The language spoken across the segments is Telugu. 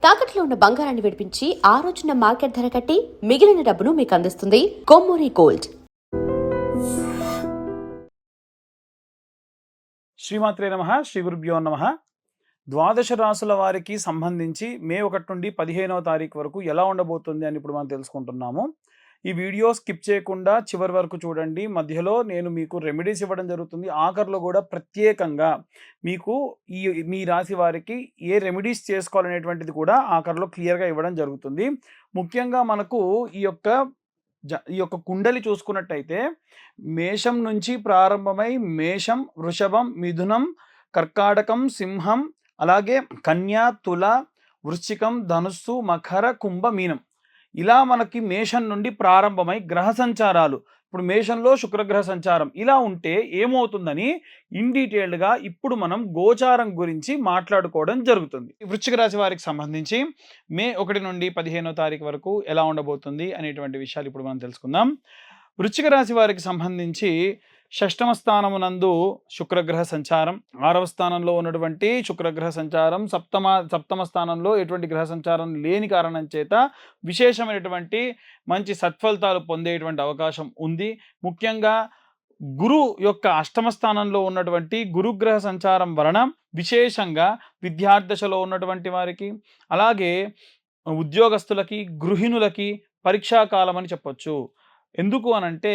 తాకట్లో ఉన్న బంగారాన్ని విడిపించి ఆ రోజున మార్కెట్ ధర కట్టి మిగిలిన డబ్బును మీకు అందిస్తుంది కొమ్మూరి గోల్డ్. శ్రీమాత్రే నమః. శ్రీ గురుభ్యో నమః. ద్వాదశ రాసుల వారికి సంబంధించి మే 1 నుండి 15వ తారీఖు వరకు ఎలా ఉండబోతుంది అని ఇప్పుడు మనం తెలుసుకుంటున్నాము. ఈ వీడియో స్కిప్ చేయకుండా చివరి వరకు చూడండి. మధ్యలో నేను మీకు రెమెడీస్ ఇవ్వడం జరుగుతుంది. ఆఖరిలో కూడా ప్రత్యేకంగా మీకు మీ రాశి వారికి ఏ రెమెడీస్ చేసుకోవాలనేటువంటిది కూడా ఆఖరిలో క్లియర్గా ఇవ్వడం జరుగుతుంది. ముఖ్యంగా మనకు ఈ యొక్క కుండలి చూసుకున్నట్టయితే మేషం నుంచి ప్రారంభమై మేషం, వృషభం, మిథునం, కర్కాటకం, సింహం, అలాగే కన్యా, తుల, వృశ్చికం, ధనుస్సు, మకర, కుంభ, మీనం, ఇలా మనకి మేషం నుండి ప్రారంభమై గ్రహ సంచారాలు, ఇప్పుడు మేషంలో శుక్రగ్రహ సంచారం ఇలా ఉంటే ఏమవుతుందని ఇన్ డీటెయిల్డ్గా ఇప్పుడు మనం గోచారం గురించి మాట్లాడుకోవడం జరుగుతుంది. వృశ్చిక రాశి వారికి సంబంధించి మే 1 నుండి 15వ తారీఖు వరకు ఎలా ఉండబోతుంది అనేటువంటి విషయాలు ఇప్పుడు మనం తెలుసుకుందాం. వృశ్చిక రాశి వారికి సంబంధించి షష్టమ స్థానమునందు శుక్రగ్రహ సంచారం, 6వ స్థానంలో ఉన్నటువంటి శుక్రగ్రహ సంచారం, సప్తమ స్థానంలో ఎటువంటి గ్రహ సంచారం లేని కారణం చేత విశేషమైనటువంటి మంచి సత్ఫలితాలు పొందేటువంటి అవకాశం ఉంది. ముఖ్యంగా గురు యొక్క అష్టమ స్థానంలో ఉన్నటువంటి గురుగ్రహ సంచారం వలన విశేషంగా విద్యార్థిదశలో ఉన్నటువంటి వారికి, అలాగే ఉద్యోగస్తులకి, గృహిణులకి పరీక్షాకాలం అని చెప్పొచ్చు. ఎందుకు అనంటే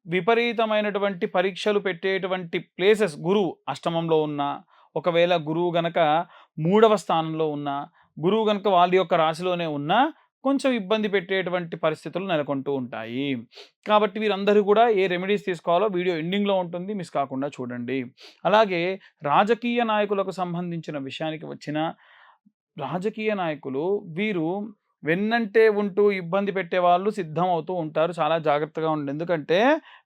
విపరీతమైనటువంటి పరీక్షలు పెట్టేటువంటి ప్లేసెస్ గురువు అష్టమంలో ఉన్న, ఒకవేళ గురువు గనక 3వ స్థానంలో ఉన్న, గురువు గనక వాళ్ళ యొక్క రాశిలోనే ఉన్న కొంచెం ఇబ్బంది పెట్టేటువంటి పరిస్థితులు నెలకొంటూ ఉంటాయి. కాబట్టి వీరందరూ కూడా ఏ రెమెడీస్ తీసుకోవాలో వీడియో ఎండింగ్లో ఉంటుంది, మిస్ కాకుండా చూడండి. అలాగే రాజకీయ నాయకులకు సంబంధించిన విషయానికి వచ్చిన రాజకీయ నాయకులు వీరు వెన్నంటే ఉంటూ ఇబ్బంది పెట్టే వాళ్ళు సిద్ధం అవుతూ ఉంటారు. చాలా జాగ్రత్తగా ఉండండి. ఎందుకంటే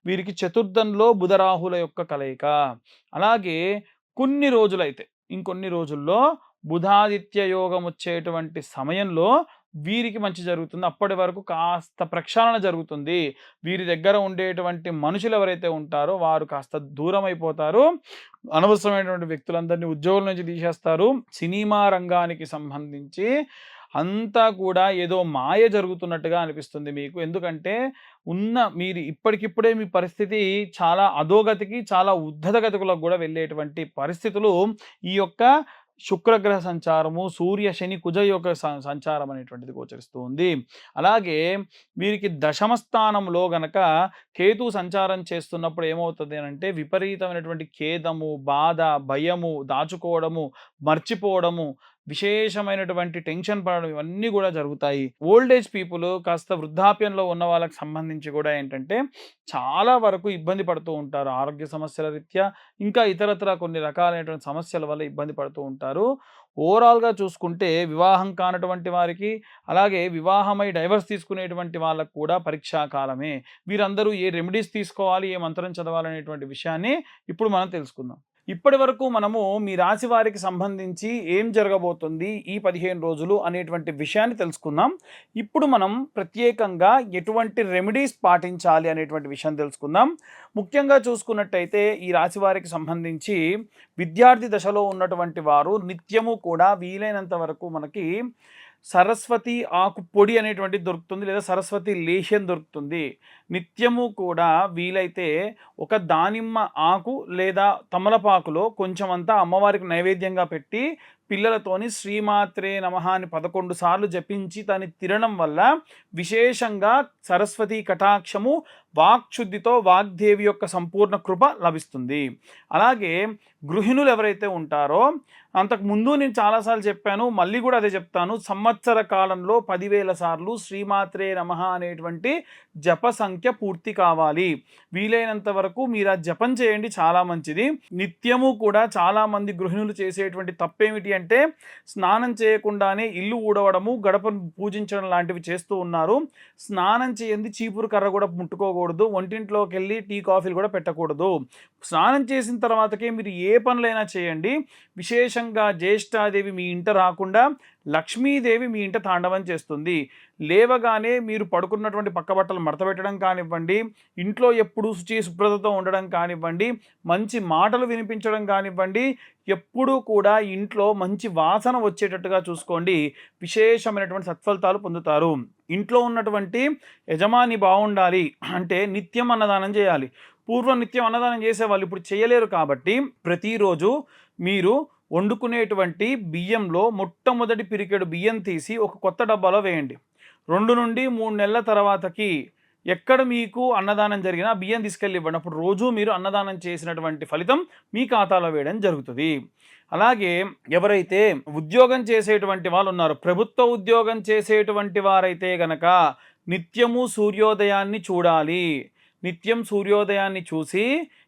వీరికి చతుర్థంలో బుధరాహుల యొక్క కలయిక. అలాగే ఇంకొన్ని రోజుల్లో బుధాదిత్య యోగం వచ్చేటువంటి సమయంలో వీరికి మంచి జరుగుతుంది. అప్పటి వరకు కాస్త ప్రక్షాళన జరుగుతుంది. వీరి దగ్గర ఉండేటువంటి మనుషులు ఎవరైతే ఉంటారో వారు కాస్త దూరం అయిపోతారు. అనవసరమైనటువంటి వ్యక్తులందరినీ ఉద్యోగుల నుంచి తీసేస్తారు. సినిమా రంగానికి సంబంధించి అంతా కూడా ఏదో మాయ జరుగుతున్నట్టుగా అనిపిస్తుంది మీకు. ఎందుకంటే మీరు ఇప్పటికిప్పుడే మీ పరిస్థితి చాలా అధోగతికి, చాలా ఉద్ధతగతికులకు కూడా వెళ్ళేటువంటి పరిస్థితులు ఈ యొక్క శుక్రగ్రహ సంచారము, సూర్య, శని, కుజ యొక్క సంచారం అనేటువంటిది గోచరిస్తూ ఉంది. అలాగే వీరికి దశమ స్థానంలో గనక కేతు సంచారం చేస్తున్నప్పుడు ఏమవుతుంది అంటే విపరీతమైనటువంటి ఖేదము, బాధ, భయము, దాచుకోవడము, మర్చిపోవడము, విశేషమైనటువంటి టెన్షన్ పడడం, ఇవన్నీ కూడా జరుగుతాయి. ఓల్డ్ ఏజ్ పీపుల్, కాస్త వృద్ధాప్యంలో ఉన్న వాళ్ళకి సంబంధించి కూడా ఏంటంటే చాలా వరకు ఇబ్బంది పడుతూ ఉంటారు. ఆరోగ్య సమస్యల రీత్యా ఇంకా ఇతరత్ర కొన్ని రకాలైనటువంటి సమస్యల వల్ల ఇబ్బంది పడుతూ ఉంటారు. ఓవరాల్గా చూసుకుంటే వివాహం కానటువంటి వారికి, అలాగే వివాహమై డైవర్స్ తీసుకునేటువంటి వాళ్ళకు కూడా పరీక్షాకాలమే. వీరందరూ ఏ రెమెడీస్ తీసుకోవాలి, ఏ మంత్రం చదవాలనేటువంటి విషయాన్ని ఇప్పుడు మనం తెలుసుకుందాం. ఇప్పటి వరకు మనము మీ రాశి వారికి సంబంధించి ఏం జరగబోతుంది ఈ 15 రోజులు అనేటువంటి విషయాన్ని తెలుసుకుందాం. ఇప్పుడు మనం ప్రత్యేకంగా ఎటువంటి రెమెడీస్ పాటించాలి అనేటువంటి విషయం తెలుసుకుందాం. ముఖ్యంగా చూసుకున్నట్టయితే ఈ రాశి వారికి సంబంధించి విద్యార్థి దశలో ఉన్నటువంటి వారు నిత్యము కూడా వీలైనంత వరకు మనకి సరస్వతి ఆకు పొడి అనేటువంటిది దొరుకుతుంది, లేదా సరస్వతి లేహ్యం దొరుకుతుంది. నిత్యము కూడా వీలైతే ఒక దానిమ్మ ఆకు లేదా తమలపాకులో కొంచెం అంతా అమ్మవారికి నైవేద్యంగా పెట్టి పిల్లలతోని శ్రీమాత్రే నమః అని 11 సార్లు జపించి దాన్ని తినడం వల్ల విశేషంగా సరస్వతి కటాక్షము, వాక్శుద్ధితో వాగ్దేవి యొక్క సంపూర్ణ కృప లభిస్తుంది. అలాగే గృహిణులు ఎవరైతే ఉంటారో, అంతకుముందు నేను చాలాసార్లు చెప్పాను, మళ్ళీ కూడా అదే చెప్తాను, సంవత్సర కాలంలో 10,000 సార్లు శ్రీమాత్రే నమః అనేటువంటి జప సంఖ్య పూర్తి కావాలి. వీలైనంత వరకు మీరు ఆ జపం చేయండి, చాలా మంచిది. నిత్యము కూడా చాలామంది గృహిణులు చేసేటువంటి తప్పేమిటి అంటే స్నానం చేయకుండానే ఇల్లు ఊడవడము, గడపను పూజించడం లాంటివి చేస్తూ ఉన్నారు. స్నానం చేయండి, చీపురు కర్ర కూడా ముట్టుకోకూడదు, వంటింట్లోకి వెళ్ళి టీ కాఫీలు కూడా పెట్టకూడదు. స్నానం చేసిన తర్వాతకే మీరు ఏ పనులైనా చేయండి. విశేషంగా జ్యేష్ఠాదేవి మీ ఇంట రాకుండా లక్ష్మీదేవి మీ ఇంట తాండవం చేస్తుంది. లేవగానే మీరు పడుకున్నటువంటి పక్క బట్టలు మడతపెట్టడం కానివ్వండి, ఇంట్లో ఎప్పుడూ శుభ్రతతో ఉండడం కానివ్వండి, మంచి మాటలు వినిపించడం కానివ్వండి, ఎప్పుడూ కూడా ఇంట్లో మంచి వాసన వచ్చేటట్టుగా చూసుకోండి. విశేషమైనటువంటి సత్ఫలితాలు పొందుతారు. ఇంట్లో ఉన్నటువంటి యజమాని బాగుండాలి అంటే నిత్యం అన్నదానం చేయాలి. పూర్వం నిత్యం అన్నదానం చేసేవాళ్ళు ఇప్పుడు చేయలేరు కాబట్టి ప్రతిరోజు మీరు వండుకునేటువంటి బియ్యంలో మొట్టమొదటి పిరికెడు బియ్యం తీసి ఒక కొత్త డబ్బాలో వేయండి. 2 నుండి 3 నెలల తర్వాతకి ఎక్కడ మీకు అన్నదానం జరిగినా బియ్యం తీసుకెళ్ళి ఇవ్వండి. అప్పుడు రోజు మీరు అన్నదానం చేసినటువంటి ఫలితం మీ ఖాతాలో వేయడం జరుగుతుంది. అలాగే ఎవరైతే ఉద్యోగం చేసేటువంటి వాళ్ళు ఉన్నారో, ప్రభుత్వ ఉద్యోగం చేసేటువంటి వారైతే గనక నిత్యము సూర్యోదయాన్ని చూడాలి. నిత్యం సూర్యోదయాన్ని చూసి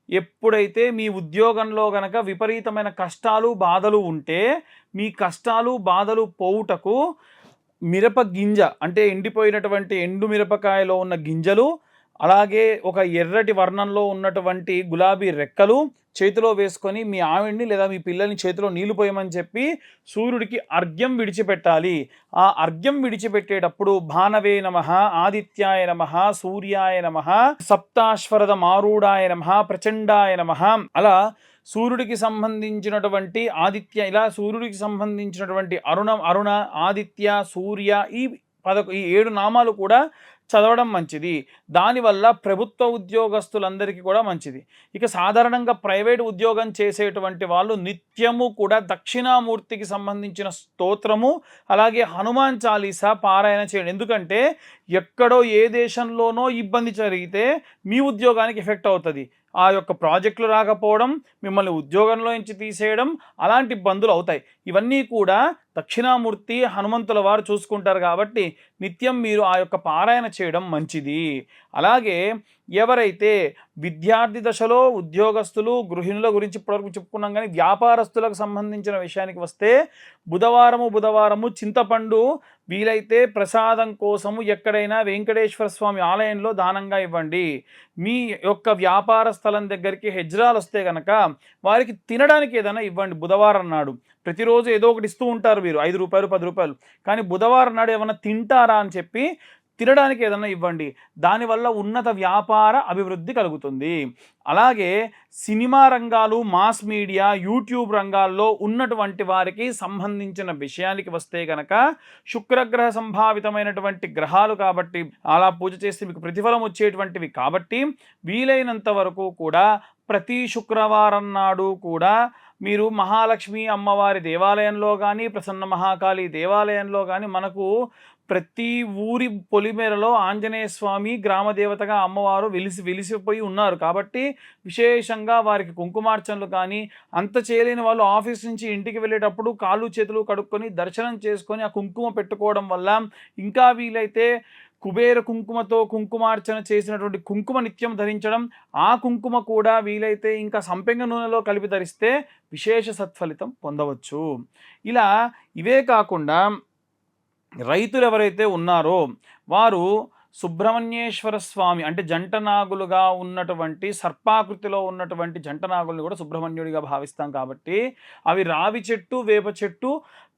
ఎప్పుడైతే మీ ఉద్యోగంలో గనక విపరీతమైన కష్టాలు బాధలు ఉంటే మీ కష్టాలు బాధలు పోవుటకు మిరప గింజ అంటే ఎండిపోయినటువంటి ఎండు మిరపకాయలో ఉన్న గింజలు, అలాగే ఒక ఎర్రటి వర్ణంలో ఉన్నటువంటి గులాబీ రెక్కలు చేతిలో వేసుకొని మీ ఆవిడ్ని లేదా మీ పిల్లల్ని చేతిలో నీళ్లు పోయమని చెప్పి సూర్యుడికి అర్ఘ్యం విడిచిపెట్టాలి. ఆ అర్ఘ్యం విడిచిపెట్టేటప్పుడు భానవే నమః, ఆదిత్యాయ నమః, సూర్యాయ నమః, సప్తాశ్వరద మారూఢాయ నమః, ప్రచండాయ నమః, అలా సూర్యుడికి సంబంధించినటువంటి ఆదిత్య, ఇలా సూర్యుడికి సంబంధించినటువంటి అరుణ, ఆదిత్య, సూర్య, ఈ 7 నామాలు కూడా చదవడం మంచిది. దానివల్ల ప్రభుత్వ ఉద్యోగస్తులందరికీ కూడా మంచిది. ఇక సాధారణంగా ప్రైవేట్ ఉద్యోగం చేసేటువంటి వాళ్ళు నిత్యము కూడా దక్షిణామూర్తికి సంబంధించిన స్తోత్రము, అలాగే హనుమాన్ చాలీసా పారాయణ చేయండి. ఎందుకంటే ఎక్కడో ఏ దేశంలోనో ఇబ్బంది జరిగితే మీ ఉద్యోగానికి ఎఫెక్ట్ అవుతుంది. ఆ యొక్క ప్రాజెక్టులు రాకపోవడం, మిమ్మల్ని ఉద్యోగంలో నుంచి తీసేయడం, అలాంటి ఇబ్బందులు అవుతాయి. ఇవన్నీ కూడా దక్షిణామూర్తి హనుమంతుల వారు చూసుకుంటారు కాబట్టి నిత్యం మీరు ఆ యొక్క పారాయణ చేయడం మంచిది. అలాగే ఎవరైతే విద్యార్థి దశలో ఉద్యోగస్తులు, గృహిణుల గురించి ఇప్పటివరకు చెప్పుకున్నాం, కానీ వ్యాపారస్తులకు సంబంధించిన విషయానికి వస్తే బుధవారము చింతపండు వీలైతే ప్రసాదం కోసము ఎక్కడైనా వెంకటేశ్వర స్వామి ఆలయంలో దానంగా ఇవ్వండి. మీ యొక్క వ్యాపార స్థలం దగ్గరికి హెజ్రాలు వస్తే కనుక వారికి తినడానికి ఏదైనా ఇవ్వండి. బుధవారం నాడు ప్రతిరోజు ఏదో ఒకటి ఇస్తూ ఉంటారు మీరు, 5 రూపాయలు 10 రూపాయలు, కానీ బుధవారం నాడు ఏమైనా తింటారా అని చెప్పి తినడానికి ఏదైనా ఇవ్వండి. దానివల్ల ఉన్నత వ్యాపార అభివృద్ధి కలుగుతుంది. అలాగే సినిమా రంగాలు, మాస్ మీడియా, యూట్యూబ్ రంగాల్లో ఉన్నటువంటి వారికి సంబంధించిన విషయానికి వస్తే కనుక శుక్రగ్రహ సంభావితమైనటువంటి గ్రహాలు కాబట్టి అలా పూజ చేస్తే మీకు ప్రతిఫలం వచ్చేటువంటివి కాబట్టి వీలైనంత వరకు కూడా ప్రతి శుక్రవారం నాడు కూడా మీరు మహాలక్ష్మి అమ్మవారి దేవాలయంలో కానీ, ప్రసన్న మహాకాళి దేవాలయంలో కానీ, మనకు ప్రతి ఊరి పొలిమేరలో ఆంజనేయ స్వామి గ్రామదేవతగా అమ్మవారు వెలిసిపోయి ఉన్నారు కాబట్టి విశేషంగా వారికి కుంకుమార్చనలు కానీ, అంత చేయలేని వాళ్ళు ఆఫీస్ నుంచి ఇంటికి వెళ్ళేటప్పుడు కాళ్ళు చేతులు కడుక్కొని దర్శనం చేసుకొని ఆ కుంకుమ పెట్టుకోవడం వల్ల, ఇంకా వీలైతే కుబేర కుంకుమతో కుంకుమార్చన చేసినటువంటి కుంకుమ నిత్యం ధరించడం, ఆ కుంకుమ కూడా వీలైతే ఇంకా సంపెంగ నూనెలో కలిపి ధరిస్తే విశేష సత్ఫలితం పొందవచ్చు. ఇలా ఇవే కాకుండా రైతులు ఎవరైతే ఉన్నారో వారు సుబ్రహ్మణ్యేశ్వర స్వామి అంటే జంటనాగులుగా ఉన్నటువంటి సర్పాకృతిలో ఉన్నటువంటి జంటనాగుల్ని కూడా సుబ్రహ్మణ్యుడిగా భావిస్తాం కాబట్టి అవి రావి చెట్టు, వేప చెట్టు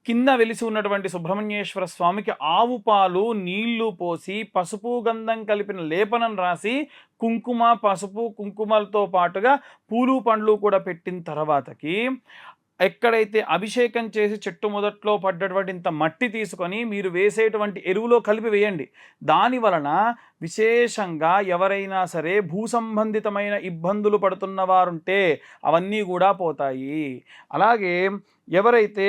కింద వెలిసి ఉన్నటువంటి సుబ్రహ్మణ్యేశ్వర స్వామికి ఆవు పాలు, నీళ్లు పోసి పసుపు గంధం కలిపిన లేపనం రాసి కుంకుమ, పసుపు, కుంకుమలతో పాటుగా పూలు పండ్లు కూడా పెట్టిన తర్వాతకి ఎక్కడైతే అభిషేకం చేసి చెట్టు మొదట్లో పడ్డటువంటి ఇంత మట్టి తీసుకొని మీరు వేసేటువంటి ఎరువులో కలిపి వేయండి. దాని వలన విశేషంగా ఎవరైనా సరే భూ సంబంధితమైన ఇబ్బందులు పడుతున్న వారుంటే అవన్నీ కూడా పోతాయి. అలాగే ఎవరైతే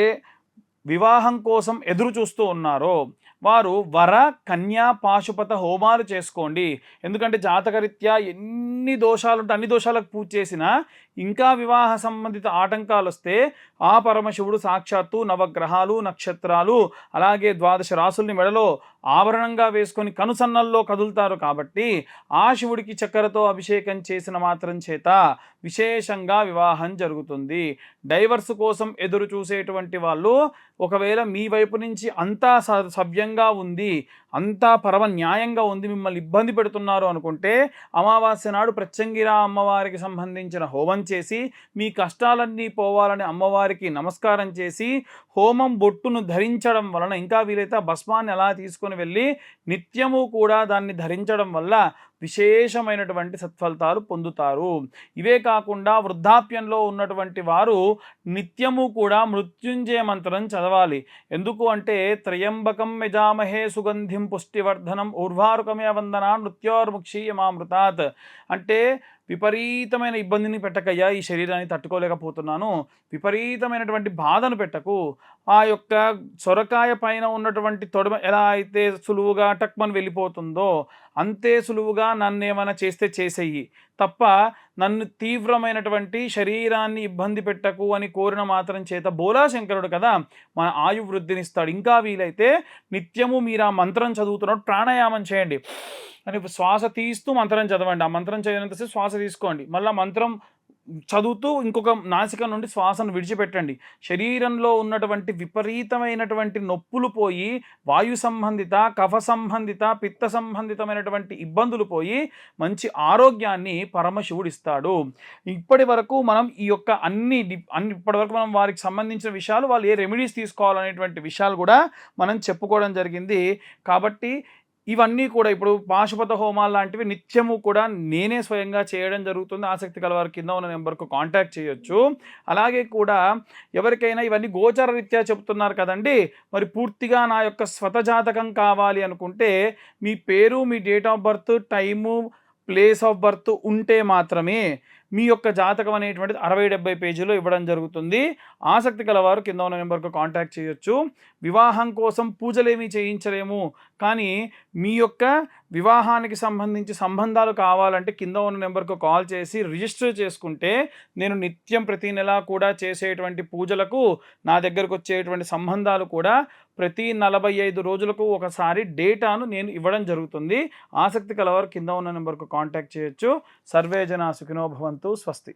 వివాహం కోసం ఎదురు చూస్తూ ఉన్నారో వారు వర, కన్యా, పాశుపత హోమాలు చేసుకోండి. ఎందుకంటే జాతకరీత్యా ఎన్ని దోషాలు ఉంటే అన్ని దోషాలకు పూజ చేసినా ఇంకా వివాహ సంబంధిత ఆటంకాలు వస్తే ఆ పరమశివుడు సాక్షాత్తు నవగ్రహాలు, నక్షత్రాలు, అలాగే 12 రాసుల్ని మెడలో ఆభరణంగా వేసుకొని కనుసన్నల్లో కదులుతారు కాబట్టి ఆ శివుడికి చక్కెరతో అభిషేకం చేసిన మాత్రం చేత విశేషంగా వివాహం జరుగుతుంది. డైవర్స్ కోసం ఎదురు చూసేటువంటి వాళ్ళు ఒకవేళ మీ వైపు నుంచి అంతా సవ్యంగా ఉంది, అంతా పరమ న్యాయంగా ఉంది, మిమ్మల్ని ఇబ్బంది పెడుతున్నారు అనుకుంటే అమావాస్య నాడు ప్రత్యంగిరా అమ్మవారికి సంబంధించిన హోమం చేసి మీ కష్టాలన్నీ పోవాలని అమ్మవారికి నమస్కారం చేసి హోమం బొట్టును ధరించడం వలన, ఇంకా వీలైతే ఆ భస్మాన్ని అలా తీసుకొని వెళ్ళి నిత్యము కూడా దాన్ని ధరించడం వల్ల విశేషమైనటువంటి సత్ఫలితాలు పొందుతారు. ఇవే కాకుండా వృద్ధాప్యంలో ఉన్నటువంటి వారు నిత్యము కూడా మృత్యుంజయ మంత్రం చదవాలి. ఎందుకు అంటే త్రయంబకం యజామహే సుగంధిం పుష్టివర్ధనం ఊర్వారుకమే వందనా మృత్యోర్ముక్షీయమామృతాత్. అంటే విపరీతమైన ఇబ్బందిని పెట్టకయ్యా, ఈ శరీరాన్ని తట్టుకోలేకపోతున్నాను, విపరీతమైనటువంటి బాధను పెట్టకు, ఆ యొక్క సొరకాయ పైన ఉన్నటువంటి తొడమ ఎలా అయితే సులువుగా టక్మని వెళ్ళిపోతుందో అంతే సులువుగా నన్ను ఏమైనా చేస్తే చేసేయి తప్ప నన్ను తీవ్రమైనటువంటి శరీరాన్ని ఇబ్బంది పెట్టకు అని కోరిన మాత్రం చేత బోలాశంకరుడు కదా మన ఆయువృద్ధినిస్తాడు. ఇంకా వీలైతే నిత్యము మీరు ఆ మంత్రం చదువుతున్నప్పుడు ప్రాణాయామం చేయండి అని శ్వాస తీస్తూ మంత్రం చదవండి. ఆ మంత్రం చేయనంతసేపు శ్వాస తీసుకోండి, మళ్ళీ మంత్రం చదువుతూ ఇంకొక నాసిక నుండి శ్వాసను విడిచిపెట్టండి. శరీరంలో ఉన్నటువంటి విపరీతమైనటువంటి నొప్పులు పోయి వాయు సంబంధిత, కఫ సంబంధిత, పిత్త సంబంధితమైనటువంటి ఇబ్బందులు పోయి మంచి ఆరోగ్యాన్ని పరమశివుడు ఇస్తాడు. ఇప్పటి వరకు మనం ఈ యొక్క అన్ని ఇప్పటి వరకు మనం వారికి సంబంధించిన విషయాలు, వాళ్ళు ఏ రెమెడీస్ తీసుకోవాలనేటువంటి విషయాలు కూడా మనం చెప్పుకోవడం జరిగింది. కాబట్టి ఇవన్నీ కూడా ఇప్పుడు పాశుపత హోమాలు లాంటివి నిత్యము కూడా నేనే స్వయంగా చేయడం జరుగుతుంది. ఆసక్తి కలవారి కింద ఉన్న నెంబర్కు కాంటాక్ట్ చేయొచ్చు. అలాగే కూడా ఎవరికైనా ఇవన్నీ గోచర రీత్యా చెప్తున్నారు కదండి, మరి పూర్తిగా నా యొక్క స్వతజాతకం కావాలి అనుకుంటే మీ పేరు, మీ date of birth, time, place of birth ఉంటే మాత్రమే మీ యొక్క జాతకం అనేటువంటిది 60-70 పేజీలో ఇవ్వడం జరుగుతుంది. ఆసక్తి కలవారు కింద ఉన్న నెంబర్కు కాంటాక్ట్ చేయొచ్చు. వివాహం కోసం పూజలేమీ చేయించలేము, కానీ మీ యొక్క వివాహానికి సంబంధించి సంబంధాలు కావాలంటే కింద ఉన్న నెంబర్కు కాల్ చేసి రిజిస్టర్ చేసుకుంటే నేను నిత్యం ప్రతి నెల కూడా చేసేటువంటి పూజలకు నా దగ్గరకు వచ్చేటువంటి సంబంధాలు కూడా ప్రతి 45 రోజులకు ఒకసారి డేటాను నేను ఇవ్వడం జరుగుతుంది. ఆసక్తి కలవారు కింద ఉన్న నెంబర్కు కాంటాక్ట్ చేయొచ్చు. సర్వే జనా సుఖినో భవంతు. స్వస్తి.